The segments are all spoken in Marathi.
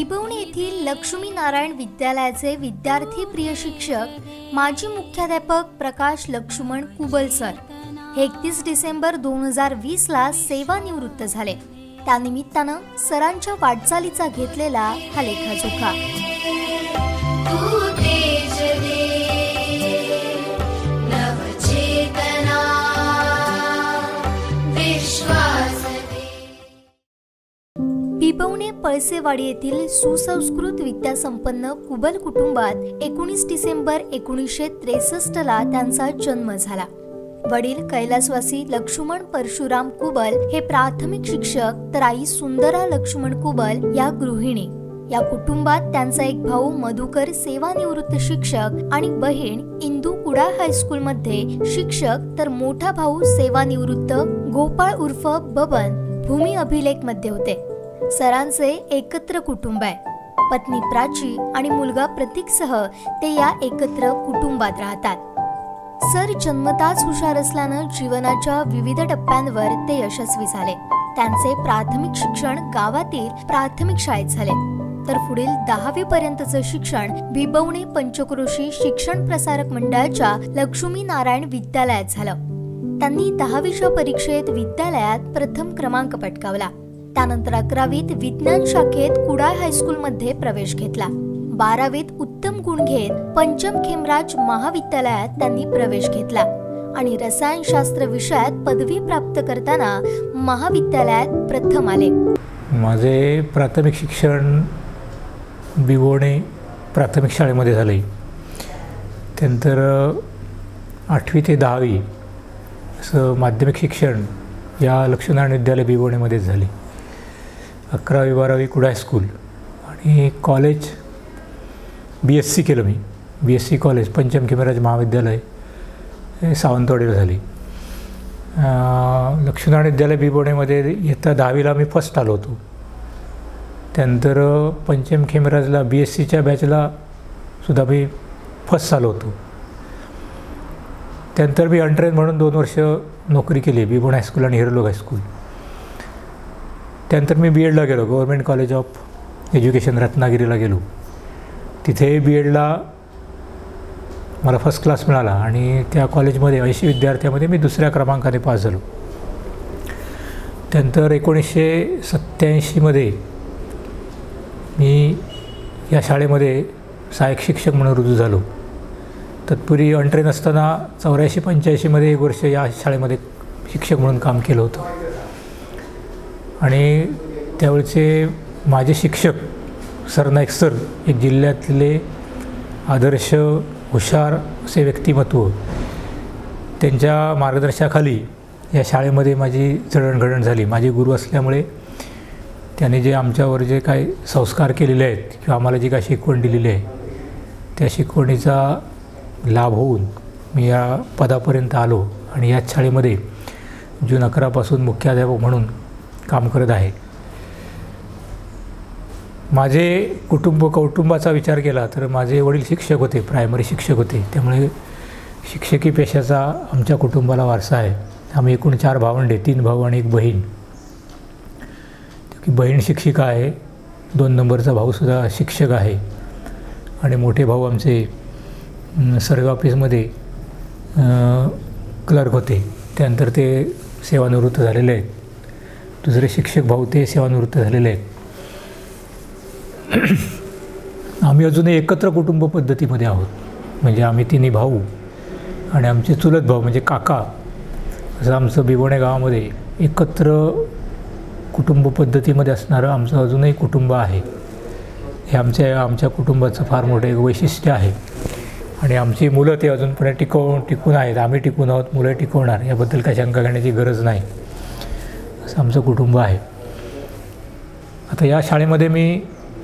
बिबवणे येथील लक्ष्मी नारायण विद्यालयाचे विद्यार्थी प्रिय शिक्षक माजी मुख्याध्यापक प्रकाश लक्ष्मण कुबल सर हे 31 डिसेंबर 2020 ला सेवानिवृत्त झाले। त्यानिमित्तानं सरांच्या वाटचालीचा घेतलेला हा लेखाजोखा। बिबवणे पळसेवाडी येथील सुसंस्कृत विद्यासंपन्न कुबल कुटुंबात 19 डिसेंबर 1963 ला त्यांचा जन्म झाला। वडील कैलासवासी लक्ष्मण परशुराम कुबल हे प्राथमिक शिक्षक तर आई सुंदरा लक्ष्मण कुबल या गृहिणी। या कुटुंबात त्यांचा एक भाऊ मधुकर सेवानिवृत्त शिक्षक आणि बहीण इंदू कुडाळ हायस्कूल मध्ये शिक्षक तर मोठा भाऊ सेवानिवृत्त गोपाळ उर्फ बबन भूमी अभिलेख मध्ये होते। सरांचे एकत्र कुटुंब आहे। पत्नी प्राची आणि मुलगा प्रतीकसह ते या एकत्र कुटुंबात राहतात। सर जन्मताच हुशार असल्यानं जीवनाच्या विविध टप्प्यांवर ते यशस्वी झाले। त्यांचे प्राथमिक शिक्षण गावातील प्राथमिक शाळेत झाले, तर पुढील 10वी पर्यंतचे शिक्षण बिबवणे पंचक्रोशी शिक्षण प्रसारक मंडळाच्या लक्ष्मी नारायण विद्यालयात झालं। त्यांनी 10वीच्या परीक्षेत विद्यालयात प्रथम क्रमांक पटकावला। त्यानंतर 11वीत विज्ञान शाखेत कुडाळ हायस्कूल मध्ये प्रवेश घेतला। 12वीत उत्तम गुण घेत पंचम खेमराज महाविद्यालयात त्यांनी प्रवेश घेतला आणि रसायनशास्त्र विषयात पदवी प्राप्त करताना महाविद्यालयात प्रथम आले। माझे प्राथमिक शिक्षण बिबवणे प्राथमिक शाळेमध्ये झाले। त्यानंतर 8वी ते 10वी असं माध्यमिक शिक्षण या लक्ष्मीनारायण विद्यालय बिबवणेमध्ये झाले। 11वी 12वी कुडाळ हायस्कूल आणि कॉलेज BSc केलं मी। BSc कॉलेज पंचम खेमराज महाविद्यालय हे सावंतवाडीला झाली। लक्ष्मीनारायण विद्यालय बिबवणेमध्ये इयत्ता 10वीला मी फर्स्ट आलो होतो। त्यानंतर पंचम खेमराजला BScच्या बॅचला सुद्धा मी फर्स्ट आलो होतो। त्यानंतर मी अंडरग्रेड म्हणून 2 वर्ष नोकरी केली बिबवणे हायस्कूल आणि हिरलोक हायस्कूल। त्यानंतर मी BEdला गेलो, गव्हर्नमेंट कॉलेज ऑफ एज्युकेशन रत्नागिरीला गेलो। तिथे BEdला मला फर्स्ट क्लास मिळाला आणि त्या कॉलेजमध्ये 80 विद्यार्थ्यांमध्ये मी 2ऱ्या क्रमांकाने पास झालो। त्यानंतर 1987 मध्ये मी या शाळेमध्ये सहाय्यक शिक्षक म्हणून रुजू झालो। तत्पूर्वी अंडरग्रेड असताना 84-85 मध्ये 1 वर्ष या शाळेमध्ये शिक्षक म्हणून काम केलं होतं आणि त्यावेळचे माझे शिक्षक सरनाईक सर एक जिल्ह्यातले आदर्श हुशार असे व्यक्तिमत्व, त्यांच्या मार्गदर्शनाखाली या शाळेमध्ये माझी जडणघडण झाली। माझे गुरु असल्यामुळे त्यांनी जे आमच्यावर जे काही संस्कार केलेले आहेत किंवा आम्हाला जी काही शिकवण दिलेली आहे त्या शिकवणीचा लाभ होऊन मी या पदापर्यंत आलो आणि याच शाळेमध्ये जून 11 पासून मुख्याध्यापक म्हणून काम करत आहे। माझे कौटुंबाचा विचार केला तर माझे वडील शिक्षक होते, प्रायमरी शिक्षक होते। त्यामुळे शिक्षकी पेशाचा आमच्या कुटुंबाला वारसा आहे। आम्ही एकूण 4 भावंडे, 3 भाऊ आणि 1 बहीण। बहीण शिक्षिका आहे, 2 नंबरचा भाऊसुद्धा शिक्षक आहे आणि मोठे भाऊ आमचे सर्वे ऑफिसमध्ये क्लर्क होते। त्यानंतर ते सेवानिवृत्त झालेले आहेत। दुसरे शिक्षक भाऊ ते सेवानिवृत्त झालेले आहेत। आम्ही अजूनही एकत्र कुटुंब पद्धतीमध्ये आहोत, म्हणजे आम्ही 3 भाऊ आणि आमचे चुलत भाऊ म्हणजे काका, असं आमचं बिबवणे गावामध्ये एकत्र कुटुंब पद्धतीमध्ये असणारं आमचं अजूनही कुटुंब आहे। हे आमच्या कुटुंबाचं फार मोठं एक वैशिष्ट्य आहे आणि आमची मुलं ते अजूनपर्यंत टिकून आहेत। आम्ही टिकून आहोत, मुलं टिकवणार, याबद्दल काही शंका घेण्याची गरज नाही, असं आमचं कुटुंब आहे। आता या शाळेमध्ये मी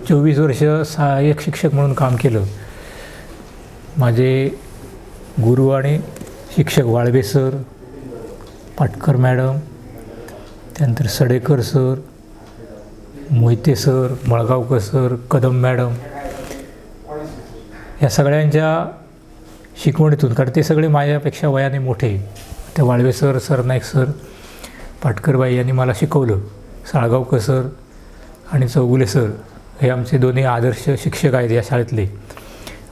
24 वर्ष सहाय्यक शिक्षक म्हणून काम केलं। माझे गुरु आणि शिक्षक वाळवे सर, पाटकर मॅडम, त्यानंतर Sadekar sir, Mohite sir, Malgaonkar sir, Kadam madam, या सगळ्यांच्या शिकवणीतून, कारण ते सगळे माझ्यापेक्षा वयाने मोठे, ते वाळवे सर, सरनाईक सर, पाटकरबाई यांनी मला शिकवलं। साळगावकर सर आणि चौगुले सर हे आमचे दोन्ही आदर्श शिक्षक आहेत या शाळेतले,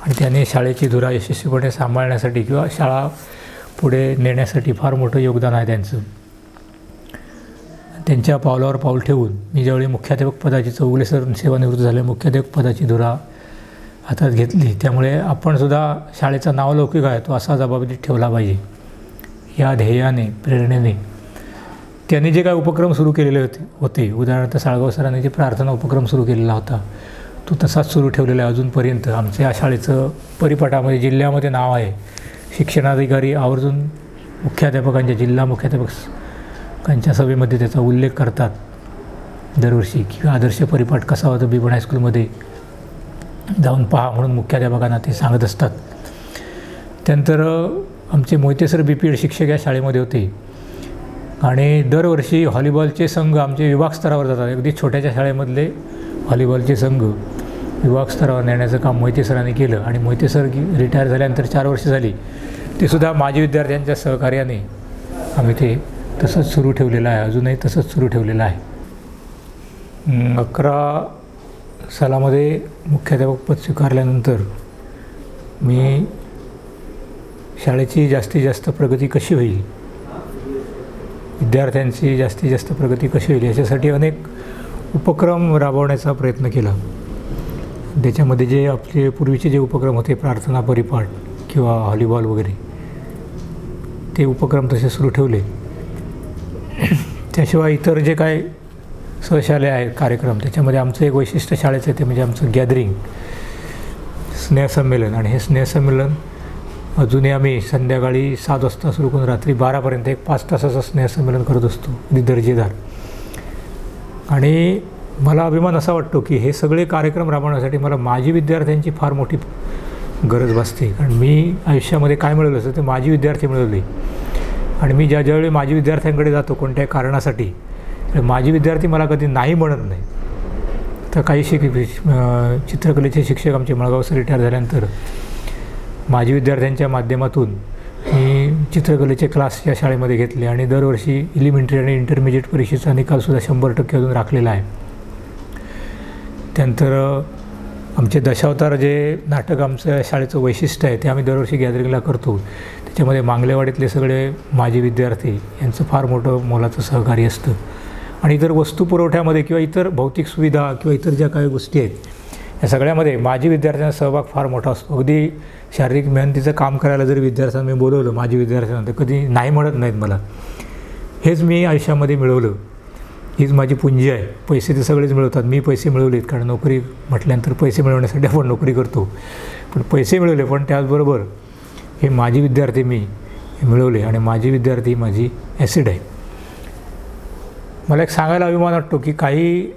आणि त्यांनी शाळेची धुरा यशस्वीपणे सांभाळण्यासाठी किंवा शाळा पुढे नेण्यासाठी फार मोठं योगदान आहे त्यांचं. त्यांच्या पावलावर पाऊल ठेवून मी ज्यावेळी मुख्याध्यापक पदाची, चौगुले सर सेवानिवृत्त झाले, मुख्याध्यापक पदाची धुरा हातात घेतली, त्यामुळे आपणसुद्धा शाळेचा नावलौकिक आहे तो असा जबाबदारी ठेवला पाहिजे या ध्येयाने, प्रेरणेने त्यांनी जे काय उपक्रम सुरू केलेले होते उदाहरणार्थ साळगाव सरांनी जे प्रार्थना उपक्रम सुरू केलेला होता तो तसाच सुरू ठेवलेला आहे अजूनपर्यंत. आमच्या या शाळेचं परिपाठामध्ये जिल्ह्यामध्ये नाव आहे. शिक्षणाधिकारी आवर्जून मुख्याध्यापकांच्या, जिल्हा मुख्याध्यापकांच्या सभेमध्ये त्याचा उल्लेख करतात दरवर्षी की आदर्श परिपाठ कसा होता बिबण हायस्कूलमध्ये जाऊन पहा म्हणून मुख्याध्यापकांना ते सांगत असतात. त्यानंतर आमचे मोहिते सर BPED शिक्षक या शाळेमध्ये होते आणि दरवर्षी व्हॉलीबॉलचे संघ आमचे विभाग स्तरावर जातात. अगदी छोट्याच्या शाळेमधले व्हॉलीबॉलचे संघ विभाग स्तरावर नेण्याचं काम मोहिते सरांनी केलं आणि मोहिते सर रिटायर झाल्यानंतर 4 वर्ष झाली, ते सुद्धा माजी विद्यार्थ्यांच्या सहकार्याने आम्ही ते तसंच सुरू ठेवलेलं आहे, अजूनही तसंच सुरू ठेवलेलं आहे. 11 सालामध्ये मुख्याध्यापक पद स्वीकारल्यानंतर मी शाळेची जास्तीत जास्त प्रगती कशी होईल, विद्यार्थ्यांची जास्तीत जास्त प्रगती कशी होईल याच्यासाठी अनेक उपक्रम राबवण्याचा प्रयत्न केला. त्याच्यामध्ये जे आपले पूर्वीचे जे उपक्रम होते, प्रार्थना परिपाठ किंवा व्हॉलीबॉल वगैरे, ते उपक्रम तसे सुरू ठेवले. त्याशिवाय इतर जे काय सहशालेय आहेत कार्यक्रम, त्याच्यामध्ये आमचं एक वैशिष्ट्य शाळेचं आहे ते म्हणजे आमचं गॅदरिंग, स्नेहसंमेलन. आणि हे स्नेहसंमेलन अजूनही आम्ही संध्याकाळी 7 वाजता सुरू करून रात्री 12पर्यंत एक 5 तासाचं स्नेहसंमेलन करत असतो, अगदी दर्जेदार. आणि मला अभिमान असा वाटतो की हे सगळे कार्यक्रम राबवण्यासाठी मला माजी विद्यार्थ्यांची फार मोठी गरज भासते. कारण मी आयुष्यामध्ये काय मिळवलं असतं ते माजी विद्यार्थी मिळवले. आणि मी ज्यावेळी माजी विद्यार्थ्यांकडे जातो कोणत्याही कारणासाठी, माजी विद्यार्थी मला कधी नाही म्हणत नाही. तर काही चित्रकलेचे शिक्षक आमचे मळगावसर रिटायर झाल्यानंतर माजी विद्यार्थ्यांच्या माध्यमातून मी चित्रकलेचे क्लास या शाळेमध्ये घेतले आणि दरवर्षी एलिमेंटरी आणि इंटरमिजिएट परीक्षेचा निकालसुद्धा 100% अजून राखलेला आहे. त्यानंतर आमचे दशावतार जे नाटक आमचं शाळेचं वैशिष्ट्य आहे ते आम्ही दरवर्षी गॅदरिंगला करतो. त्याच्यामध्ये मांगलेवाडीतले सगळे माजी विद्यार्थी यांचं फार मोठं मोलाचं सहकार्य असतं. आणि इतर वस्तू पुरवठ्यामध्ये किंवा इतर भौतिक सुविधा किंवा इतर ज्या काही गोष्टी आहेत या सगळ्यामध्ये माजी विद्यार्थ्यांचा सहभाग फार मोठा असतो. अगदी शारीरिक मेहनतीचं काम करायला जरी विद्यार्थ्यांना मी बोलवलं माजी विद्यार्थ्यांना तर कधी नाही म्हणत नाहीत मला. हेच मी आयुष्यामध्ये मिळवलं, हीच माझी पुंजी आहे. पैसे ते सगळेच मिळवतात, मी पैसे मिळवलेत कारण नोकरी म्हटल्यानंतर पैसे मिळवण्यासाठी आपण नोकरी करतो. पण पैसे मिळवले, पण त्याचबरोबर हे माजी विद्यार्थी मी मिळवले आणि माजी विद्यार्थी माझी ॲसिड आहे. मला एक सांगायला अभिमान वाटतो की काही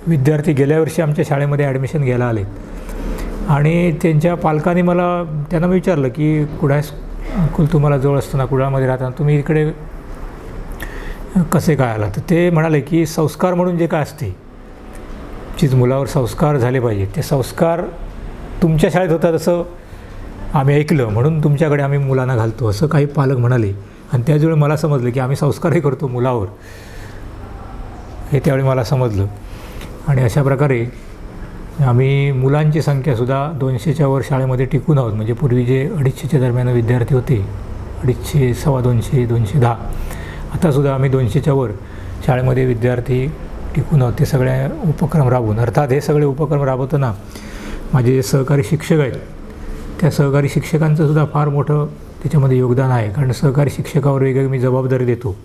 विद्यार्थी गेल्या वर्षी आमच्या शाळेमध्ये ॲडमिशन घ्यायला आलेत आणि त्यांच्या पालकांनी त्यांना मी विचारलं की कुडाळ स्कूल तुम्हाला जवळ असताना कुडाळमध्ये राहताना तुम्ही इकडे कसे काय आला. तर ते म्हणाले की संस्कार म्हणून जे काय असते, चीज मुलावर संस्कार झाले पाहिजे, ते संस्कार तुमच्या शाळेत होतात असं आम्ही ऐकलं म्हणून तुमच्याकडे आम्ही मुलांना घालतो असं काही पालक म्हणाले. आणि त्याचवेळी मला समजलं की आम्ही संस्कारही करतो मुलावर, हे त्यावेळी मला समजलं. आणि अशा प्रकारे आम्ही मुलांची संख्यासुद्धा 200च्या वर शाळेमध्ये टिकून आहोत. म्हणजे पूर्वी जे 250च्या दरम्यान विद्यार्थी होते, 250, 250, 210, आतासुद्धा आम्ही 200च्या वर शाळेमध्ये विद्यार्थी टिकून आहोत. ते सगळे उपक्रम राबवून, अर्थात हे सगळे उपक्रम राबवताना माझे जे सहकारी शिक्षक आहेत त्या सहकारी शिक्षकांचंसुद्धा फार मोठं त्याच्यामध्ये योगदान आहे. कारण सहकारी शिक्षकावर वेगवेगळी मी जबाबदारी देतो.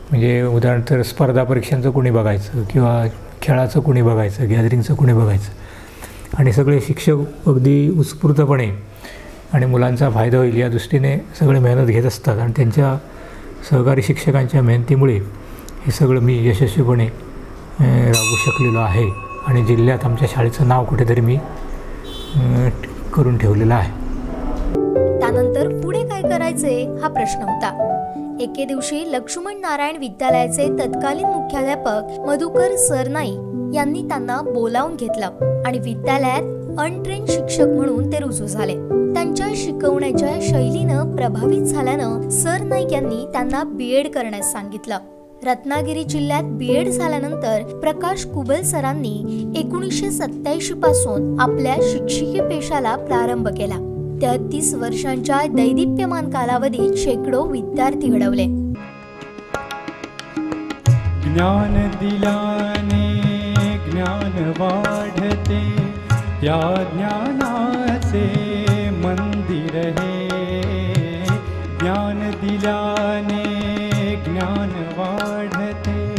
म्हणजे उदाहरणार्थ स्पर्धा परीक्षांचं कोणी बघायचं किंवा खेळाचं कोणी बघायचं, गॅदरिंगचं कोणी बघायचं, आणि सगळे शिक्षक अगदी उत्स्फूर्तपणे आणि मुलांचा फायदा होईल या दृष्टीने सगळे मेहनत घेत असतात. आणि त्यांच्या सहकारी शिक्षकांच्या मेहनतीमुळे हे सगळं मी यशस्वीपणे राबवू शकलेलो आहे आणि जिल्ह्यात आमच्या शाळेचं नाव कुठेतरी मी करून ठेवलेलं आहे. त्यानंतर पुढे काय करायचे हा प्रश्न होता. एके दिवशी लक्ष्मण नारायण विद्यालयाचे तत्कालीन मुख्याध्यापक मधुकर सरनाईक यांनी त्यांना बोलावून घेतलं आणि विद्यालयात अनट्रेन शिक्षक म्हणून ते रुजू झाले. त्यांच्या शिकवण्याच्या शैलीनं प्रभावित झाल्यानं सरनाईक यांनी त्यांना BEd करण्यास सांगितलं. रत्नागिरी जिल्ह्यात B.Ed झाल्यानंतर प्रकाश कुबल सरांनी 1987 पासून आपल्या शिक्षकी पेशाला प्रारंभ केला. 33 वर्षांच्या दैदिप्यमान कालावधीत शेकडो विद्यार्थी घडवले. ज्ञान दिल्याने ज्ञान वाढते, त्या ज्ञानाचे मंदिर हे. ज्ञान दिल्याने ज्ञान वाढते,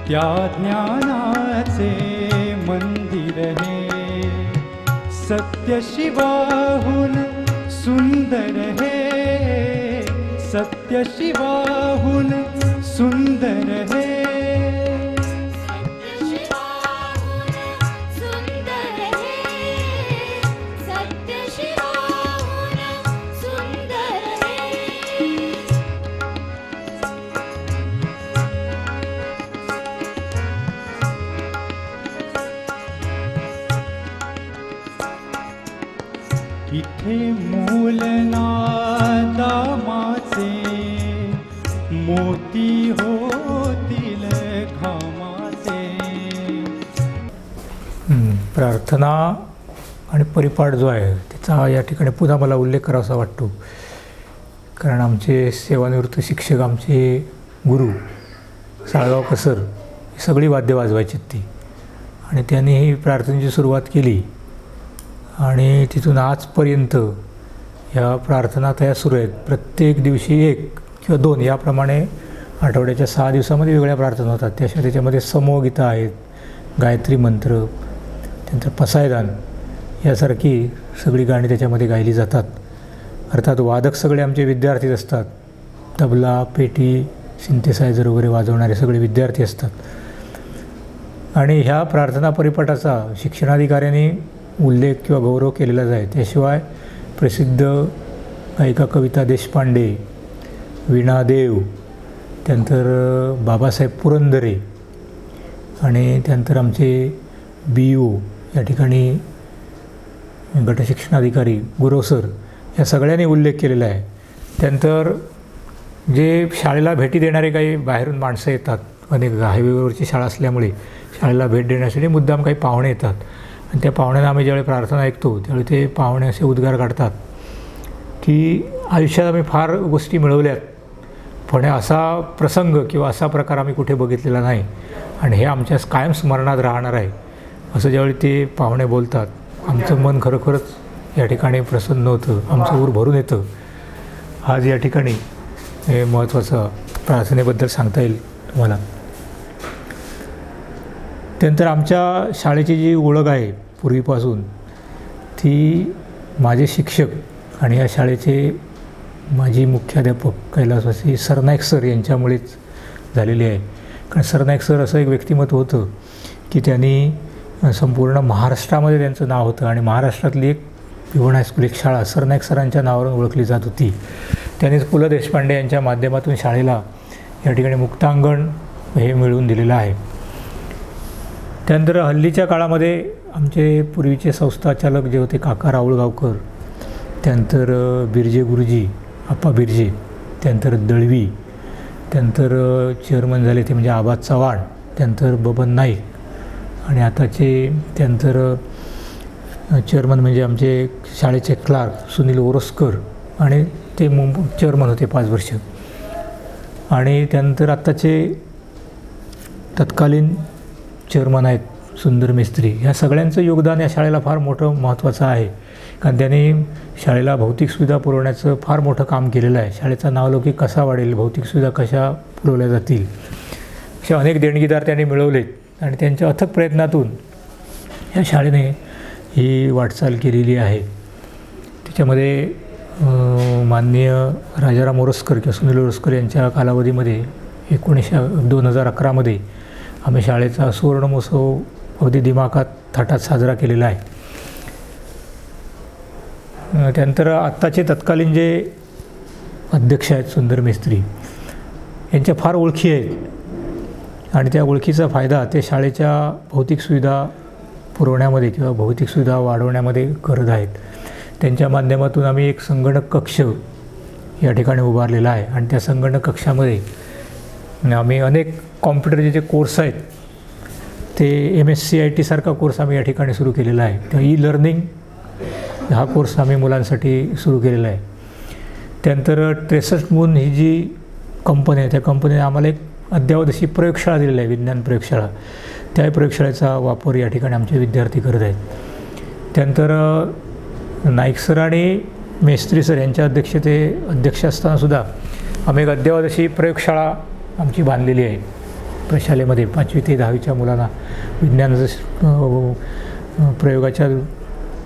त्या ज्ञानाचे मंदिर हे. सत्य शिवाहून सुंदर हे, सत्य शिवाहून सुंदर हे. इथे मूल नादामाचे, मोती होतील घामाचे. प्रार्थना आणि परिपाठ जो आहे त्याचा या ठिकाणी पुन्हा मला उल्लेख करावासा वाटतो. कारण आमचे सेवानिवृत्त शिक्षक, आमचे गुरु साळगावकर सर, ही सगळी वाद्य वाजवायची ती, आणि त्यांनी ही प्रार्थनेची सुरुवात केली आणि तिथून आजपर्यंत ह्या प्रार्थना त्या सुरू आहेत. प्रत्येक दिवशी 1 किंवा 2 याप्रमाणे आठवड्याच्या 6 दिवसामध्ये वेगळ्या प्रार्थना होतात. त्याच्यामध्ये समूहगीतं आहेत, गायत्री मंत्र, त्यानंतर पसायदान यासारखी सगळी गाणी त्याच्यामध्ये गायली जातात. अर्थात वादक सगळे आमचे विद्यार्थीच असतात. तबला, पेटी, सिंथेसायझर वगैरे वाजवणारे सगळे विद्यार्थी असतात. आणि ह्या प्रार्थना परिपाठाचा शिक्षणाधिकाऱ्यांनी उल्लेख किंवा गौरव केलेलाच आहे. त्याशिवाय प्रसिद्ध गायिका कविता देशपांडे, वीणा देव, त्यानंतर बाबासाहेब पुरंदरे आणि त्यानंतर आमचे BO या ठिकाणी गटशिक्षणाधिकारी गुरव सर, या सगळ्यांनी उल्लेख केलेला आहे. त्यानंतर जे शाळेला भेटी देणारे काही बाहेरून माणसं येतात, अनेक हायवेवरची शाळा असल्यामुळे शाळेला भेट देण्यासाठी मुद्दाम काही पाहुणे येतात, आणि त्या पाहुण्यांना आम्ही ज्यावेळी प्रार्थना ऐकतो त्यावेळी ते पाहुणे असे उद्गार काढतात की आयुष्यात आम्ही फार गोष्टी मिळवल्यात, पण असा प्रसंग किंवा असा प्रकार आम्ही कुठे बघितलेला नाही, आणि हे आमच्या कायम स्मरणात राहणार आहे. असं ज्यावेळी ते पाहुणे बोलतात, आमचं मन खरोखरच या ठिकाणी प्रसन्न होतं, आमचं ऊर भरून येतं. आज या ठिकाणी हे महत्त्वाचं प्रार्थनेबद्दल सांगता येईल तुम्हाला. त्यानंतर आमच्या शाळेची जी ओळख आहे पूर्वीपासून, ती माझे शिक्षक आणि या शाळेचे माजी मुख्याध्यापक कैलासवासी सरनाईक सर यांच्यामुळेच झालेली आहे. कारण सरनाईक सर असं एक व्यक्तिमत्व होतं की त्यांनी संपूर्ण महाराष्ट्रामध्ये त्यांचं नाव होतं, आणि महाराष्ट्रातली एक पिवण हायस्कूल, एक शाळा सरनाईक सरांच्या नावावरून ओळखली जात होती. त्यांनीच पु ल देशपांडे यांच्या माध्यमातून शाळेला या ठिकाणी मुक्तांगण हे मिळवून दिलेलं आहे. त्यानंतर हल्लीच्या काळामध्ये आमचे पूर्वीचे संस्थाचालक जे होते काका राऊळगावकर, त्यानंतर बिर्जे गुरुजी, आप्पा बिर्जे, त्यानंतर दळवी, त्यानंतर चेअरमन झाले ते म्हणजे आबा चव्हाण, त्यानंतर बबन नाईक, आणि आताचे त्यानंतर चेअरमन म्हणजे आमचे शाळेचे क्लार्क सुनील ओरोसकर, आणि ते चेअरमन होते 5 वर्ष. आणि त्यानंतर आत्ताचे तत्कालीन चेअरमन आहेत सुंदर मिस्त्री. ह्या सगळ्यांचं योगदान या शाळेला फार मोठं महत्त्वाचं आहे, कारण त्यांनी शाळेला भौतिक सुविधा पुरवण्याचं फार मोठं काम केलेलं आहे. शाळेचा नावलौकिक कसा वाढेल, भौतिक सुविधा कशा पुरवल्या जातील, असे अनेक देणगीदार त्यांनी मिळवलेत, आणि त्यांच्या अथक प्रयत्नातून या शाळेने ही वाटचाल केलेली आहे. त्याच्यामध्ये माननीय राजाराम ओरोसकर किंवा सुनील ओरोसकर यांच्या कालावधीमध्ये 2011मध्ये आम्ही शाळेचा सुवर्ण महोत्सव अगदी दिमाखात थाटात साजरा केलेला आहे. त्यानंतर आत्ताचे तत्कालीन जे अध्यक्ष आहेत सुंदर मिस्त्री, यांच्या फार ओळखी आहेत, आणि त्या ओळखीचा फायदा ते शाळेच्या भौतिक सुविधा पुरवण्यामध्ये किंवा भौतिक सुविधा वाढवण्यामध्ये करत आहेत. त्यांच्या माध्यमातून आम्ही एक संगणक कक्ष या ठिकाणी उभारलेला आहे, आणि त्या संगणक कक्षामध्ये आणि आम्ही अनेक कॉम्प्युटरचे जे कोर्स आहेत ते MSc सारखा कोर्स आम्ही या ठिकाणी सुरू केलेला आहे. त्या ई-लर्निंग हा कोर्स आम्ही मुलांसाठी सुरू केलेला आहे. त्यानंतर 63 मून ही जी कंपनी आहे त्या कंपनीने आम्हाला एक अद्ययावत अशी प्रयोगशाळा दिलेली आहे, विज्ञान प्रयोगशाळा. त्या प्रयोगशाळेचा वापर या ठिकाणी आमचे विद्यार्थी करत आहेत. त्यानंतर नाईक सर आणि मेस्त्री सर यांच्या अध्यक्ष असतानासुद्धा आम्ही एक अद्ययावत अशी प्रयोगशाळा आमची बांधलेली आहे. प्रशालेमध्ये 5वी ते 10वीच्या मुलांना विज्ञानाचं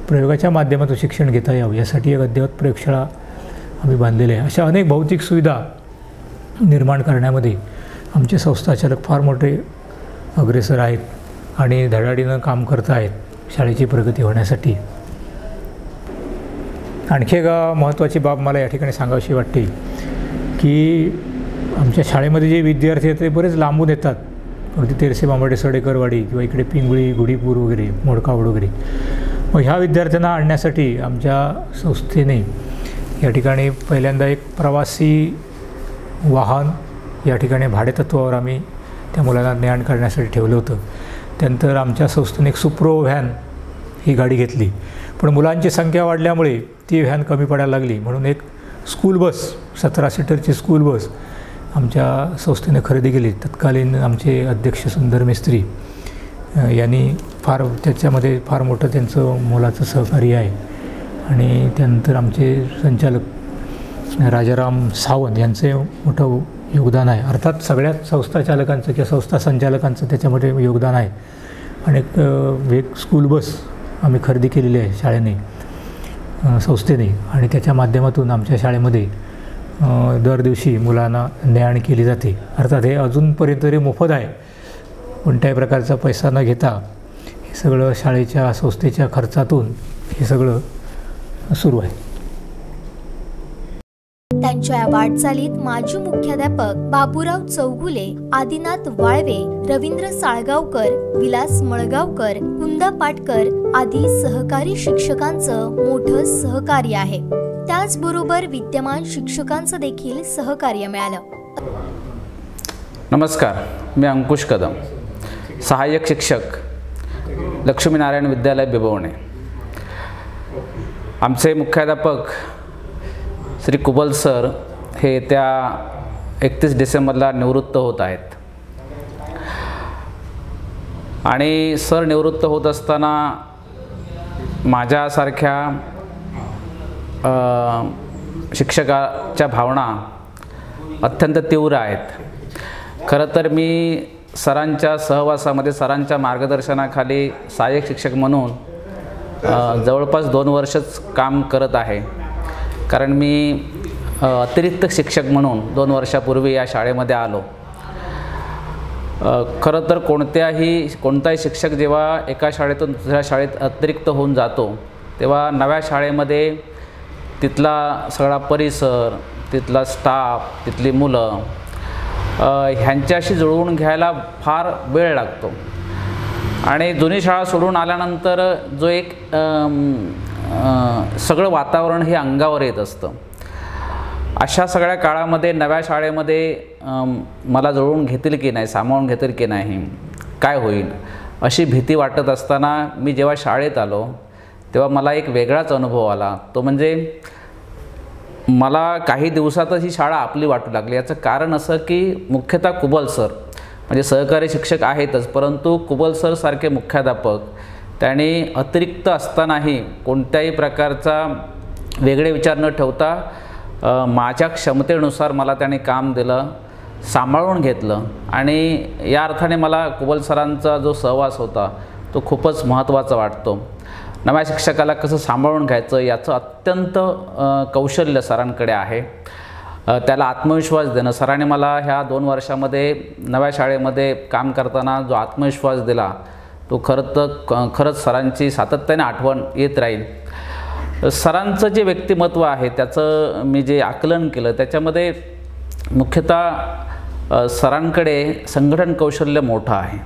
प्रयोगाच्या माध्यमातून शिक्षण घेता यावं यासाठी एक अद्ययावत प्रयोगशाळा आम्ही बांधलेली आहे. अशा अनेक भौतिक सुविधा निर्माण करण्यामध्ये आमचे संस्थाचालक फार मोठे अग्रेसर आहेत आणि धडाडीनं काम करत आहेत शाळेची प्रगती होण्यासाठी. आणखी एक महत्त्वाची बाब मला या ठिकाणी सांगावीशी वाटते की आमच्या शाळेमध्ये जे विद्यार्थी आहेत ते बरेच लांबून येतात. अगदी तेरसे बांबाडे सडेकरवाडी किंवा इकडे पिंगळी गुढीपूर वगैरे मोडकावड वगैरे. मग ह्या विद्यार्थ्यांना आणण्यासाठी आमच्या संस्थेने या ठिकाणी पहिल्यांदा एक प्रवासी वाहन या ठिकाणी भाडेतत्वावर आम्ही त्या मुलांना ज्ञान करण्यासाठी ठेवलं होतं. त्यानंतर आमच्या संस्थेने एक सुप्रो व्हॅन ही गाडी घेतली. पण मुलांची संख्या वाढल्यामुळे ती व्हॅन कमी पडायला लागली म्हणून एक स्कूल बस 17 सीटरची स्कूल बस आमच्या संस्थेने खरेदी केली. तत्कालीन आमचे अध्यक्ष सुंदर मिस्त्री यांनी त्याच्यामध्ये फार मोठं त्यांचं मोलाचं सहकार्य आहे. आणि त्यानंतर आमचे संचालक राजाराम सावंत यांचे मोठं योगदान आहे. अर्थात सगळ्याच संस्था चालकांचं किंवा संस्था संचालकांचं त्याच्यामध्ये योगदान आहे. आणि एक स्कूल बस आम्ही खरेदी केलेली आहे शाळेने संस्थेने आणि त्याच्या माध्यमातून आमच्या शाळेमध्ये दर दिवशी मुलांना ने-आण केली जाते. अर्थात हे अजूनपर्यंत तरी मोफत आहे. कोणत्याही प्रकारचा पैसा न घेता हे सगळं शाळेच्या संस्थेच्या खर्चातून हे सगळं सुरू आहे. त्यांच्या या वाटचालीत माजी मुख्याध्यापक बाबूराव चौगुले, आदिनाथ वाळवे, रवींद्र साळगावकर, विलास मळगावकर, कुंदा पाटकर आदी सहकारी शिक्षकांचं मोठं सहकार्य आहे. त्याचबरोबर विद्यमान शिक्षकांचं देखील सहकार्य मिळालं. नमस्कार, मी अंकुश कदम, सहाय्यक शिक्षक, लक्ष्मीनारायण विद्यालय बिबवणे. आमचे मुख्याध्यापक श्री कुबल सर हे त्या 31 डिसेंबरला निवृत्त होत आहेत. आणि सर निवृत्त होत असताना माझ्यासारख्या शिक्षकाच्या भावना अत्यंत तीव्र आहेत. खरं तर मी सरांच्या सहवासामध्ये सरांच्या मार्गदर्शनाखाली सहाय्यक शिक्षक म्हणून जवळपास 2 वर्षच काम करत आहे. कारण मी अतिरिक्त शिक्षक म्हणून 2 वर्षापूर्वी या शाळेमध्ये आलो. खरं तर कोणताही शिक्षक जेव्हा एका शाळेतून दुसऱ्या शाळेत अतिरिक्त होऊन जातो तेव्हा नव्या शाळेमध्ये तिथला सगळा परिसर, तिथला स्टाफ, तिथली मुलं ह्यांच्याशी जुळवून घ्यायला फार वेळ लागतो. आणि जुनी शाळा सोडून आल्यानंतर जो एक सगळं वातावरण हे अंगावर येत असतं. अशा सगळ्या काळामध्ये नव्या शाळेमध्ये मला जुळवून घेतील की नाही, सामावून घेतील की नाही, काय होईल अशी भीती वाटत असताना मी जेव्हा शाळेत आलो तेव्हा मला एक वेगळाच अनुभव आला. तो म्हणजे मला काही दिवसातच ही शाळा आपली वाटू लागली. याचं कारण असं की मुख्यतः कुबल सर म्हणजे सहकारी शिक्षक आहेतच, परंतु कुबल सर सारखे मुख्याध्यापक त्यांनी अतिरिक्त असतानाही कोणत्याही प्रकारचा वेगळे विचार न ठेवता माझ्या क्षमतेनुसार मला त्यांनी काम दिलं, सांभाळून घेतलं. आणि या अर्थाने मला कुबल सरांचा जो सहवास होता तो खूपच महत्त्वाचा वाटतो. नव्या शिक्षकाला कसं सांभाळून घ्यायचं याचं अत्यंत कौशल्य सरांकडे आहे. त्याला आत्मविश्वास देणं, सरांनी मला ह्या 2 वर्षामध्ये नव्या शाळेमध्ये काम करताना जो आत्मविश्वास दिला तो खरंच सरांची सातत्याने आठवण येत राहील. सरांचं जे व्यक्तिमत्व आहे त्याचं मी जे आकलन केलं त्याच्यामध्ये मुख्यतः सरांकडे संघटन कौशल्य मोठं आहे.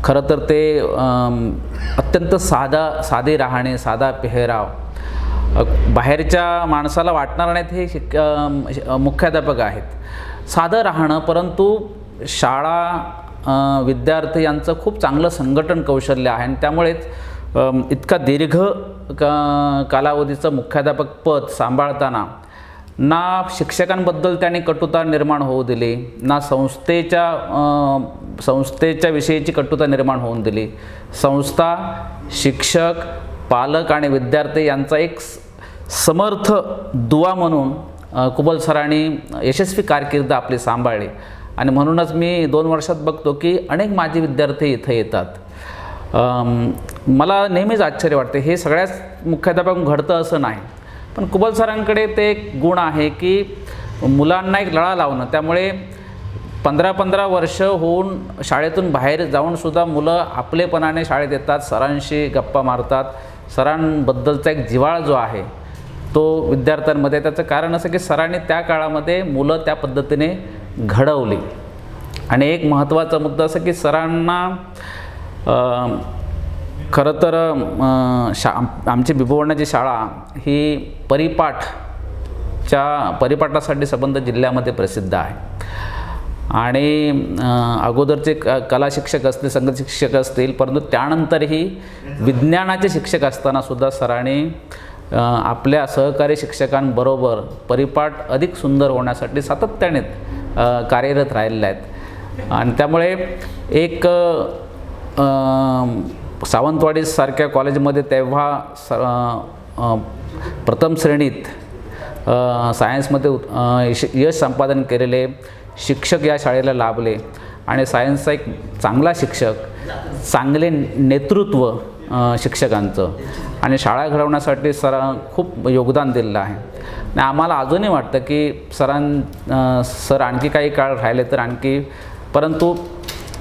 खरं तर ते अत्यंत साधे राहणे, साधा पेहराव, बाहेरच्या माणसाला वाटणार नाहीत हे मुख्याध्यापक आहेत. साधं राहणं, परंतु शाळा विद्यार्थी यांचं खूप चांगलं संघटन कौशल्य आहे आणि त्यामुळेच इतका दीर्घ कालावधीचं मुख्याध्यापक पद सांभाळताना ना शिक्षकांबद्दल त्यांनी कटुता निर्माण होऊ दिली, ना संस्थेच्या विषयीची कटुता निर्माण होऊन दिली. संस्था, शिक्षक, पालक आणि विद्यार्थी यांचा एक समर्थ दुवा म्हणून कुबल सरांनी यशस्वी कारकीर्द आपली सांभाळली. आणि म्हणूनच मी 2 वर्षात बघतो की अनेक माजी विद्यार्थी इथं येतात. मला नेहमीच आश्चर्य वाटते, हे सगळ्याच मुख्याध्यापक घडतं असं नाही, पण कुबल सरांकडे ते एक गुण आहे की मुलांना एक लळा लावणं. त्यामुळे 15-15 वर्ष होऊन शाळेतून बाहेर जाऊनसुद्धा मुलं आपलेपणाने शाळेत येतात, सरांशी गप्पा मारतात. सरांबद्दलचा एक जिव्हाळा जो आहे तो विद्यार्थ्यांमध्ये, त्याचं कारण असं की सरांनी त्या काळामध्ये मुलं त्या पद्धतीने घडवली. आणि एक महत्त्वाचा मुद्दा असं की सरांना खरं तर आमची बिबवण्याची शाळा ही परिपाठासाठी संबंध जिल्ह्यामध्ये प्रसिद्ध आहे. आणि अगोदरचे कला शिक्षक असतील, संगीत शिक्षक असतील, परंतु त्यानंतरही विज्ञानाचे शिक्षक असतानासुद्धा सरांनी आपल्या सहकारी शिक्षकांबरोबर परिपाठ अधिक सुंदर होण्यासाठी सातत्याने कार्यरत राहिलेले आहेत. आणि त्यामुळे एक सावंतवाडी सारख्या कॉलेजमध्ये तेव्हा प्रथम श्रेणीत सायन्समध्ये यश संपादन केलेले शिक्षक या शाळेला लाभले. आणि सायन्सचा एक चांगला शिक्षक, चांगले नेतृत्व शिक्षकांचं आणि शाळा घडवण्यासाठी खूप योगदान दिलेलं आहे. आणि आम्हाला अजूनही वाटतं की सर आणखी काही काळ राहिले तर आणखी, परंतु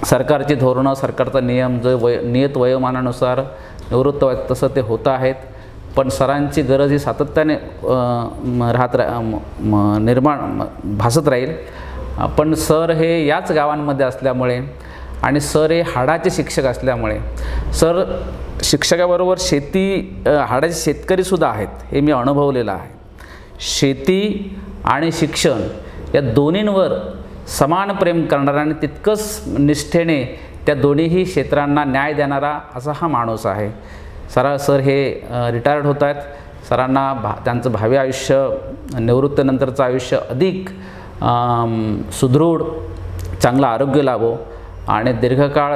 सरकारची धोरणं, सरकारचा नियम जो नियत वयोमानानुसार निवृत्त आहेत तसं ते होत आहेत. पण सरांची गरज ही सातत्याने भासत राहील. पण सर हे याच गावांमध्ये असल्यामुळे आणि सर हे हाडाचे शिक्षक असल्यामुळे, सर शिक्षकाबरोबर हाडाचे शेतकरीसुद्धा आहेत, हे मी अनुभवलेलं आहे. शेती आणि शिक्षण या दोन्हींवर समान प्रेम करणारा आणि तितकंच निष्ठेने त्या दोन्हीही क्षेत्रांना न्याय देणारा असा हा माणूस आहे. सर हे रिटायर्ड होत आहेत. सरांना त्यांचं भावी आयुष्य, निवृत्तीनंतरचं आयुष्य अधिक सुदृढ, चांगलं आरोग्य लाभो आणि दीर्घकाळ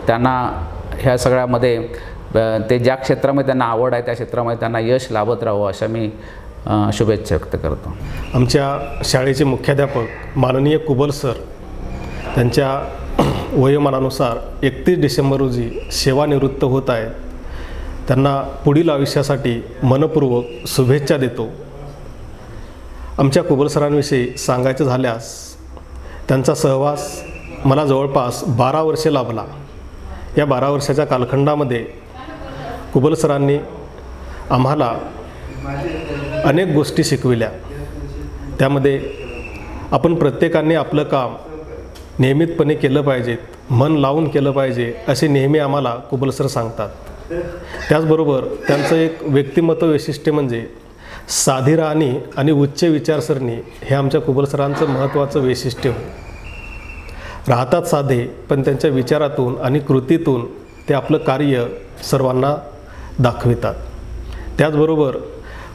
त्यांना ह्या सगळ्यामध्ये ते ज्या क्षेत्रामध्ये त्यांना आवड आहे त्या क्षेत्रामध्ये त्यांना यश लाभत राहावं अशा मी शुभेच्छा व्यक्त करतो. आमच्या शाळेचे मुख्याध्यापक माननीय कुबल सर, त्यांच्या वयोमानानुसार 31 डिसेंबर रोजी सेवानिवृत्त होत आहेत. त्यांना पुढील आयुष्यासाठी मनपूर्वक शुभेच्छा देतो. आमच्या कुबल सरांविषयी सांगायचं झाल्यास त्यांचा सहवास मला जवळपास 12 वर्षे लाभला. या 12 वर्षाच्या कालखंडामध्ये कुबल सरांनी आम्हाला अनेक गोष्टी शिकविल्या. त्यामध्ये आपण प्रत्येकाने आपलं काम नियमितपणे केलं पाहिजे, मन लावून केलं पाहिजे असे नेहमी आम्हाला कुबल सर सांगतात. त्याचबरोबर त्यांचं एक व्यक्तिमत्व वैशिष्ट्य म्हणजे साधी राहणी आणि उच्च विचारसरणी हे आमच्या कुबल सरांचं महत्त्वाचं वैशिष्ट्य होतं. राहतात साधे, पण त्यांच्या विचारातून आणि कृतीतून ते आपलं कार्य सर्वांना दाखवितात. त्याचबरोबर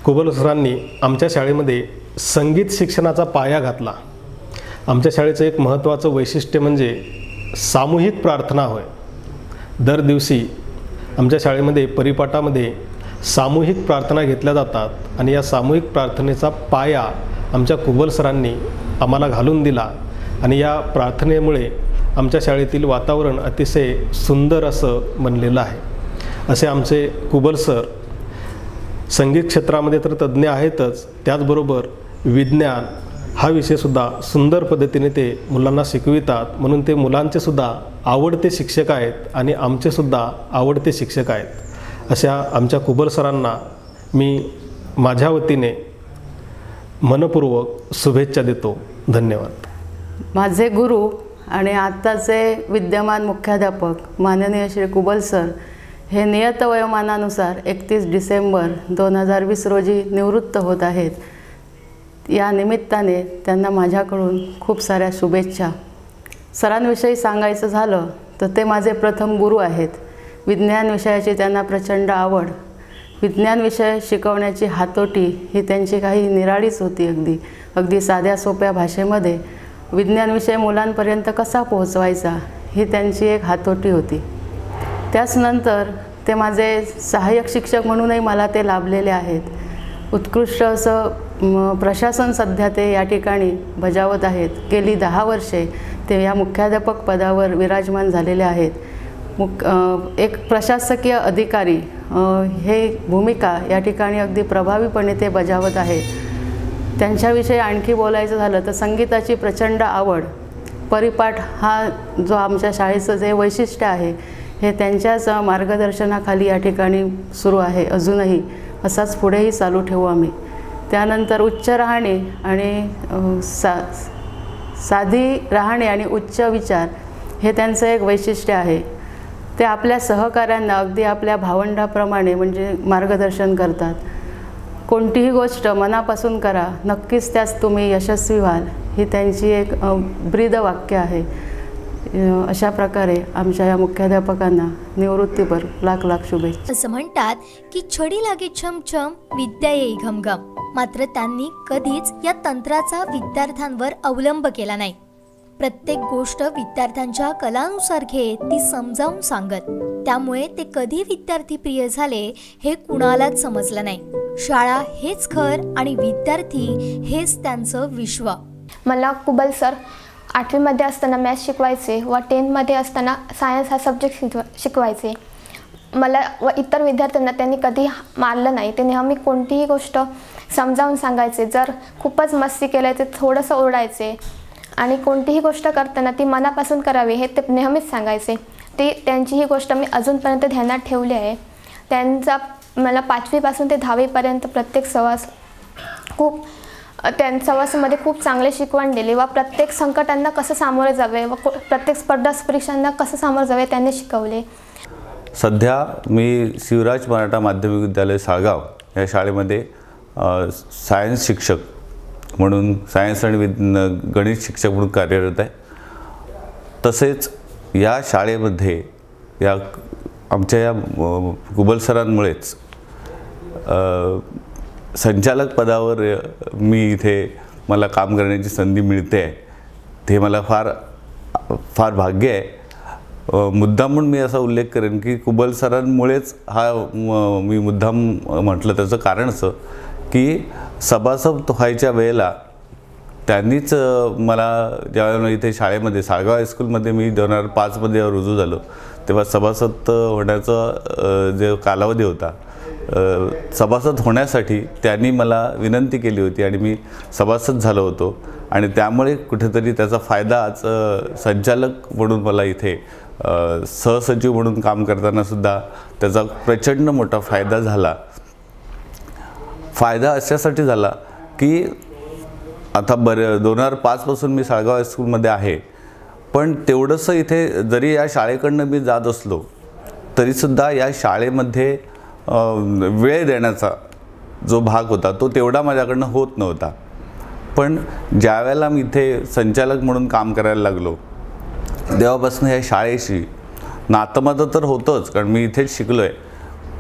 कुबल सरांनी आमच्या शाळेमध्ये संगीत शिक्षणाचा पाया घातला. आमच्या शाळेचं एक महत्त्वाचं वैशिष्ट्य म्हणजे सामूहिक प्रार्थना होय. दर दिवशी आमच्या शाळेमध्ये परिपाठामध्ये सामूहिक प्रार्थना घेतल्या जातात आणि या सामूहिक प्रार्थनेचा पाया आमच्या कुबल सरांनी आम्हाला घालून दिला. आणि या प्रार्थनेमुळे आमच्या शाळेतील वातावरण अतिशय सुंदर असं बनलेलं आहे. असे आमचे कुबल सर संगीत क्षेत्रामध्ये तर तज्ज्ञ आहेतच, त्याचबरोबर विज्ञान हा विषयसुद्धा सुंदर पद्धतीने ते मुलांना शिकवितात. म्हणून ते मुलांचेसुद्धा आवडते शिक्षक आहेत आणि आमचेसुद्धा आवडते शिक्षक आहेत. अशा आमच्या कुबल सरांना मी माझ्या वतीने मनपूर्वक शुभेच्छा देतो. धन्यवाद. माझे गुरु आणि आत्ताचे विद्यमान मुख्याध्यापक माननीय श्री कुबल सर हे नियत वयोमानानुसार 31 डिसेंबर 2020 रोजी निवृत्त होत आहेत. या निमित्ताने त्यांना माझ्याकडून खूप साऱ्या शुभेच्छा. सरांविषयी सांगायचं झालं तर ते माझे प्रथम गुरु आहेत. विज्ञान विषयाची त्यांना प्रचंड आवड, विज्ञान विषय शिकवण्याची हातोटी ही त्यांची काही निराळीच होती. अगदी साध्या सोप्या भाषेमध्ये विज्ञान विषय मुलांपर्यंत कसा पोहोचवायचा ही त्यांची एक हातोटी होती. त्याचनंतर ते माझे सहाय्यक शिक्षक म्हणूनही मला ते लाभलेले आहेत. उत्कृष्ट असं प्रशासन सध्या ते या ठिकाणी बजावत आहेत. गेली 10 वर्षे ते या मुख्याध्यापक पदावर विराजमान झालेले आहेत. एक प्रशासकीय अधिकारी हे भूमिका या ठिकाणी अगदी प्रभावीपणे ते बजावत आहेत. त्यांच्याविषयी आणखी बोलायचं झालं तर संगीताची प्रचंड आवड, परिपाठ हा जो आमच्या शाळेचं जे वैशिष्ट्य आहे हे त्यांच्याच मार्गदर्शनाखाली या ठिकाणी सुरू आहे. अजूनही असाच पुढेही चालू ठेवू आम्ही. त्यानंतर उच्च राहणे आणि साधी राहणे आणि उच्च विचार हे त्यांचं एक वैशिष्ट्य आहे. ते आपल्या सहकाऱ्यांना अगदी आपल्या भावंडाप्रमाणे म्हणजे मार्गदर्शन करतात. कोणतीही गोष्ट मनापासून करा, नक्कीच त्यास तुम्ही यशस्वी व्हाल, ही त्यांची एक ब्रीद वाक्य आहे. अशा प्रकारे आमच्या या मुख्याध्यापकांना निवृत्तीपर लाख लाख शुभेच्छा. असं म्हणतात की छडी लागे छमछम विद्या येई घमघम. मात्र त्यांनी कधीच या तंत्राचा विद्यार्थ्यांवर अवलंब केला नाही. प्रत्येक गोष्ट विद्यार्थ्यांच्या कलानुसार घेत ती समजावून सांगत. त्यामुळे ते कधी विद्यार्थी प्रिय झाले हे कुणालाच समजलं नाही. शाळा हेच घर आणि विद्यार्थी हेच त्यांचं विश्व. मला कुबल सर 8वीमध्ये असताना मॅथ्स शिकवायचे व 10मध्ये असताना सायन्स हा सब्जेक्ट शिकवायचे. मला व इतर विद्यार्थ्यांना त्यांनी कधी मारलं नाही. ते नेहमी कोणतीही गोष्ट समजावून सांगायचे. जर खूपच मस्ती केली ते थोडंसं ओरडायचे आणि कोणतीही गोष्ट करताना ती मनापासून करावी हे ते नेहमीच सांगायचे. त्यांची ही गोष्ट मी अजूनपर्यंत ध्यानात ठेवली आहे. त्यांचा मला 5वीपासून ते 10वीपर्यंत प्रत्येक सहवासामध्ये खूप चांगले शिकवण दिले व प्रत्येक संकटांना कसं सामोरे जावे व प्रत्येक स्पर्धा परीक्षांना कसं सामोरे जावे त्यांनी शिकवले. सध्या मी शिवराज मराठा माध्यमिक विद्यालय साळगाव या शाळेमध्ये सायन्स शिक्षक म्हणून सायन्स आणि गणित शिक्षक म्हणून कार्यरत आहे. तसेच या शाळेमध्ये आमच्या या कुबल सरांमुळेच संचालक पदावर मी इथे मला काम करण्याची संधी मिळते आहे. ते मला फार भाग्य आहे. मुद्दाम म्हणून मी असा उल्लेख करेन की कुबल सरांमुळेच हा मी मुद्दाम म्हटलं. त्याचं कारण असं की सभासद व्हायच्या वेळेला त्यांनीच मला ज्यावेळेला इथे शाळेमध्ये साळगाव हायस्कूलमध्ये मी 2005मध्ये रुजू झालो तेव्हा सभासद होण्याचा जे कालावधी होता, सभासद होण्यासाठी त्यांनी मला विनंती केली होती आणि मी सभासद झालो होतो. आणि त्यामुळे कुठेतरी त्याचा फायदा आज संचालक म्हणून मला इथे सहसचिव म्हणून काम करतानासुद्धा त्याचा प्रचंड मोठा फायदा झाला. फायदा अशासाठी झाला की आता 2005पासून मी साळगाव हायस्कूलमध्ये आहे. पण तेवढंसं इथे जरी या शाळेकडनं मी जात असलो तरीसुद्धा या शाळेमध्ये वेळ देण्याचा जो भाग होता तो तेवढा माझ्याकडनं होत नव्हता. पण ज्या वेळेला मी इथे संचालक म्हणून काम करायला लागलो तेव्हापासून या शाळेशी नातं माझं तर होतंच, कारण मी इथेच शिकलो आहे.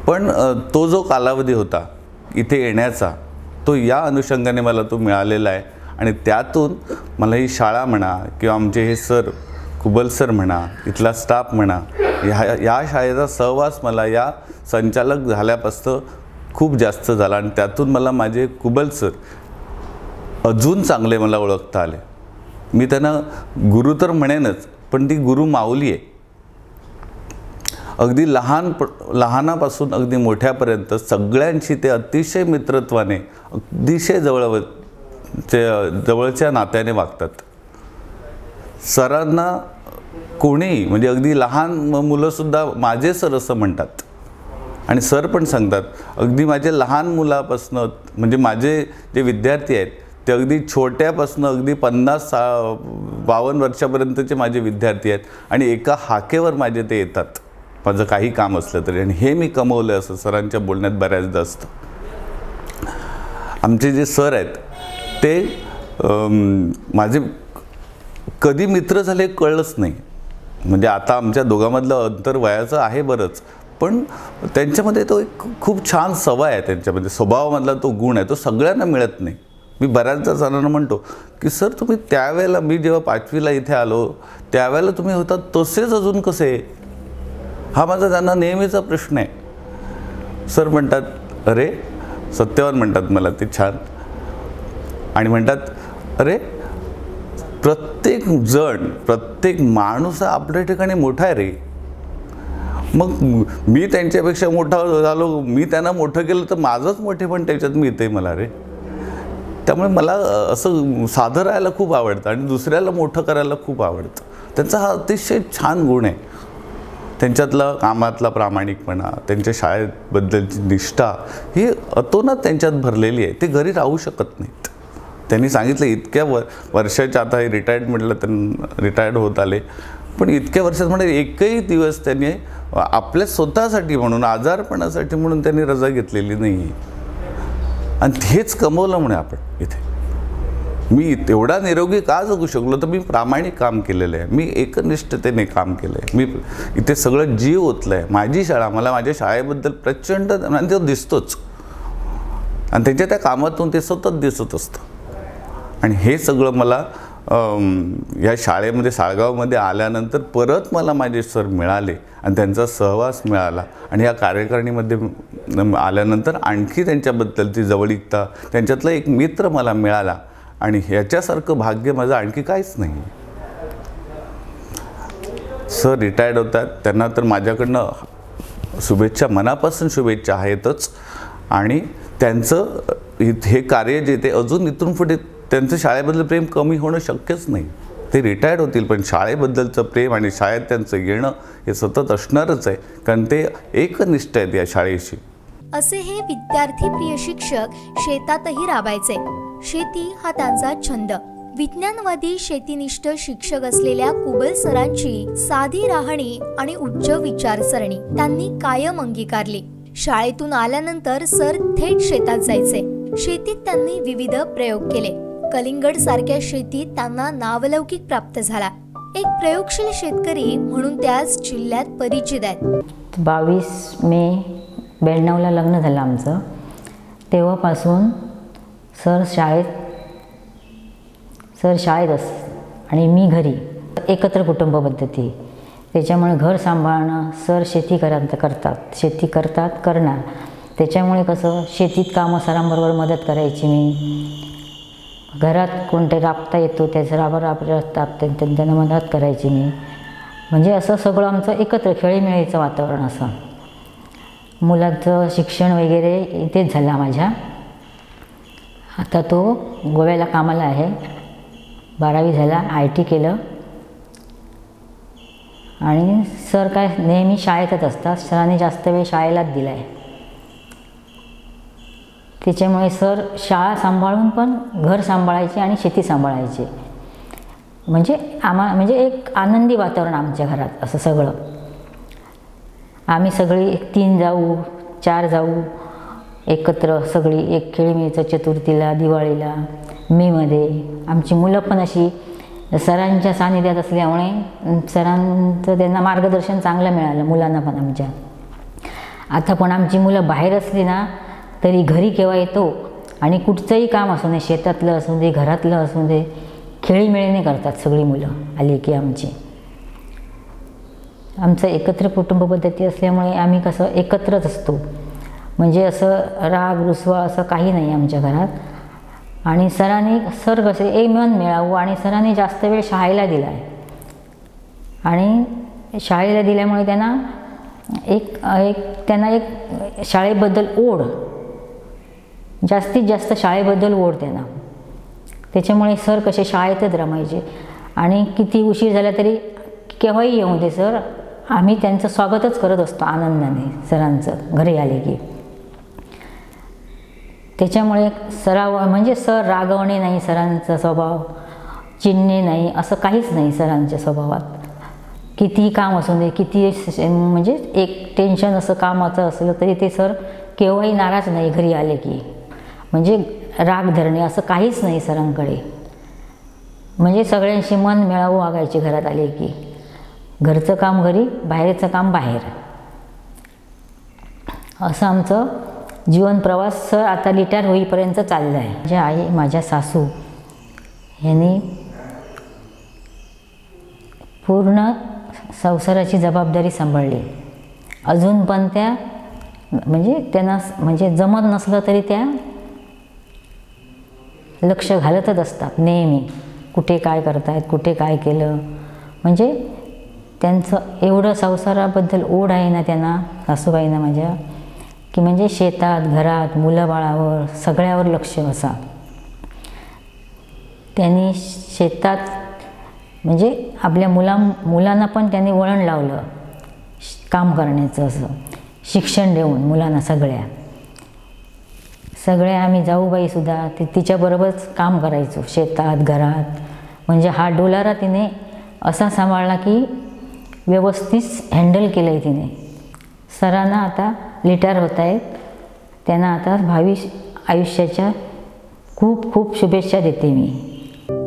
पण तो जो कालावधी होता इथे येण्याचा तो या अनुषंगाने मला तो मिळालेला आहे. आणि त्यातून मला ही शाळा म्हणा किंवा आमचे हे सर कुबल सर म्हणा, इथला स्टाफ म्हणा, या शाळेचा सहवास मला या संचालक झाल्यापासून खूप जास्त झाला. आणि त्यातून मला माझे कुबल सर अजून चांगले मला ओळखता आले. मी त्यांना गुरु तर म्हणेनच, पण ती गुरु माऊली आहे. अगदी लहानापासून अगदी मोठ्यापर्यंत सगळ्यांशी ते अतिशय मित्रत्वाने, अतिशय जवळच्या नात्याने वागतात. सरांना कोणीही म्हणजे अगदी लहान मुलंसुद्धा माझे सर असं म्हणतात. आणि सर पण सांगतात अगदी माझे लहान मुलापासनं म्हणजे माझे जे विद्यार्थी आहेत ते अगदी छोट्यापासून अगदी 50-52 वर्षापर्यंतचे माझे विद्यार्थी आहेत. आणि एका हाकेवर माझे ते येतात माझं काही काम असलं तरी. आणि हे मी कमवलं असं सरांच्या बोलण्यात बऱ्याचदा असतं. आमचे जे सर आहेत ते माझे कधी मित्र झाले कळलंच नाही. म्हणजे आता आमच्या दोघांमधलं अंतर वयाचं आहे बरंच, पण त्यांच्यामध्ये तो एक खूप छान सवय आहे, त्यांच्यामध्ये स्वभावामधला तो गुण आहे, तो सगळ्यांना मिळत नाही. मी बऱ्याचदा जणांना म्हणतो की सर तुम्ही त्यावेळेला, मी जेव्हा 5वीला इथे आलो त्यावेळेला तुम्ही होता तसेच अजून कसे, हा माझा त्यांना नेहमीचा प्रश्न आहे. सर म्हणतात, अरे सत्यवान म्हणतात मला ते छान, आणि म्हणतात अरे प्रत्येक माणूस आपल्या ठिकाणी मोठा आहे रे. मग मी त्यांच्यापेक्षा मोठा झालो, मी त्यांना मोठं केलं तर माझंच मोठेपण त्याच्यात मिळते मला रे. त्यामुळे मला असं साधं राहायला खूप आवडतं आणि दुसऱ्याला मोठं करायला खूप आवडतं. त्यांचा हा अतिशय छान गुण आहे. त्यांच्यातला कामातला प्रामाणिकपणा, त्यांच्या शाळेबद्दलची निष्ठा ही अतोनात त्यांच्यात भरलेली आहे. ते घरी राहू शकत नाहीत. त्यांनी सांगितलं इतक्या वर्षाच्या, आता हे रिटायर्डमेंटला त्यांना रिटायर्ड होत आले, पण इतक्या वर्षात म्हणजे एकही दिवस त्यांनी आपल्या स्वतःसाठी म्हणून, आजारपणासाठी म्हणून त्यांनी रजा घेतलेली नाही. आणि हेच कमवलं म्हणे आपण इथे. मी तेवढा निरोगी का जगू शकलो तर मी प्रामाणिक काम केलेलं आहे, मी एकनिष्ठतेने काम केलं आहे, मी इथे सगळं जीव ओतलं आहे. माझी शाळा, मला माझ्या शाळेबद्दल प्रचंड, आणि तो दिसतोच, आणि त्यांच्या त्या कामातून ते सतत दिसत असतं. आणि हे सगळं मला या शाळेमध्ये, साळगावमध्ये आल्यानंतर परत मला माझे सर मिळाले आणि त्यांचा सहवास मिळाला. आणि या कार्यकारिणीमध्ये आल्यानंतर आणखी त्यांच्याबद्दलची जवळीकता, त्यांच्यातला एक मित्र मला मिळाला. आणि ह्याच्यासारखं भाग्य माझं आणखी काहीच नाही. सर रिटायर्ड होतात, त्यांना तर माझ्याकडनं शुभेच्छा, मनापासून शुभेच्छा आहेतच. आणि त्यांचं हे कार्य जे ते अजून इथून पुढे, त्यांचं शाळेबद्दल प्रेम कमी होणं शक्यच नाही. ते रिटायर्ड होतील पण शाळेबद्दलचं प्रेम आणि शाळेत त्यांचं येणं हे सतत असणारच आहे, कारण ते एकनिष्ठ आहेत या शाळेशी. असे हे विद्यार्थी प्रिय शिक्षक शेतातही राबायचे. शेती हा त्यांचा छंद. विज्ञानवादी शेतीनिष्ठ शिक्षक असलेल्या कुबल सरांची साधी राहणी आणि उच्च विचारसरणी त्यांनी कायम अंगीकारली. शाळेतून आल्यानंतर सर थेट शेतात जायचे. शेतीत त्यांनी विविध प्रयोग केले. कलिंगड सारख्या शेतीत त्यांना नावलौकिक प्राप्त झाला. एक प्रयोगशील शेतकरी म्हणून त्याच जिल्ह्यात परिचित आहेत. 22 मे 92ला लग्न झालं आमचं. तेव्हापासून सर शाळेत आणि मी घरी, एकत्र कुटुंब पद्धती. त्याच्यामुळे घर सांभाळणं, सर शेती करणार. त्याच्यामुळे कसं शेतीत कामं सरांबरोबर मदत करायची मी. घरात कोणते राबता येतो त्याचं त्यांना मदत करायची मी. म्हणजे असं सगळं आमचं एकत्र खेळीमेळीचं वातावरण असं. मुलाचं शिक्षण वगैरे इथेच झालं माझ्या. आता तो गोव्याला कामाला आहे. 12वी झाला, IT केलं. आणि सर काय नेहमी शाळेतच असतात. सरांनी जास्त वेळ शाळेलाच दिला आहे. त्याच्यामुळे सर शाळा सांभाळून पण घर सांभाळायचे आणि शेती सांभाळायचे. म्हणजे एक आनंदी वातावरण आमच्या घरात असं सगळं. आम्ही सगळी 3 जाऊ 4 जाऊ एकत्र सगळी एक खेळीमेळीचं, चतुर्थीला, दिवाळीला, मेमध्ये. आमची मुलं पण अशी सरांच्या सानिध्यात असल्यामुळे सरांचं त्यांना मार्गदर्शन चांगलं मिळालं मुलांना पण आमच्या. आता पण आमची मुलं बाहेर असली ना तरी घरी केव्हा येतो आणि कुठचंही काम असू दे, शेतातलं असू दे, घरातलं असू दे, खेळीमेळीने करतात सगळी मुलं आली की आमची. आमचं एकत्र कुटुंब पद्धती असल्यामुळे आम्ही कसं एकत्रच असतो. म्हणजे असं राग रुसवा असं काही नाही आमच्या घरात. आणि सर कसे एक मन मिळावं, आणि सरांनी जास्त वेळ शाळेला दिला आहे. आणि शाळेला दिल्यामुळे त्यांना एक शाळेबद्दल ओढ, जास्तीत जास्त शाळेबद्दल ओढ त्यांना. त्याच्यामुळे सर कसे शाळेतच रमायचे. आणि किती उशीर झाला तरी केव्हाही येऊ दे सर, आम्ही त्यांचं स्वागतच करत असतो आनंदाने सरांचं घरी आले की. त्याच्यामुळे सर रागवणे नाही, सरांचा स्वभाव चिडणे नाही, असं काहीच नाही सरांच्या स्वभावात. कितीही काम असू दे, किती म्हणजे एक टेन्शन असं कामाचं असलं तरी ते सर केव्हाही नाराज नाही घरी आले की. म्हणजे राग धरणे असं काहीच नाही सरांकडे. म्हणजे सगळ्यांशी मन मिळावून वागायचे घरात आले की. घरचं काम घरी, बाहेरचं काम बाहेर, असं आमचं जीवन प्रवास आता रिटायर होईपर्यंत चाललं आहे. माझ्या आई, माझ्या सासू यांनी पूर्ण संसाराची जबाबदारी सांभाळली. अजून पण त्या म्हणजे त्यांना म्हणजे जमत नसलं तरी त्या लक्ष घालतच असतात नेहमी, कुठे काय करतायत, कुठे काय केलं. म्हणजे त्यांचं एवढं संसाराबद्दल ओढ आहे ना त्यांना, सासूबाईंना माझ्या, की म्हणजे शेतात, घरात, मुलाबाळावर सगळ्यावर लक्ष असा. त्यांनी शेतात म्हणजे आपल्या मुलांना पण त्यांनी वळण लावलं काम करण्याचं, असं शिक्षण देऊन मुलांना सगळ्या आम्ही जाऊबाईसुद्धा तिच्याबरोबरच काम करायचो शेतात, घरात. म्हणजे हा डोलारा तिने असा सांभाळला की व्यवस्थित हँडल केलं आहे तिने. सरांना आता रिटायर होत आहेत, त्यांना आता भावी आयुष्याच्या खूप खूप शुभेच्छा देते मी.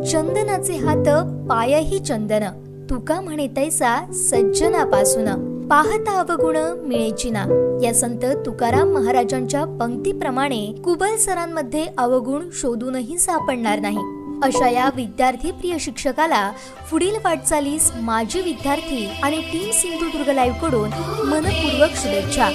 चंदनाचे हात पायही चंदन, तुका म्हणे तैसा सज्जनापासून, पाहता अवगुण मिळेची ना. या संत तुकाराम महाराजांच्या पंक्तीप्रमाणे कुबल सरांमध्ये अवगुण शोधूनही सापडणार नाही. अशा या विद्यार्थी प्रिय शिक्षकाला पुढील वाटचालीस माजी विद्यार्थी आणि टीम सिंधुदुर्ग लाईव्ह कडून मनपूर्वक शुभेच्छा.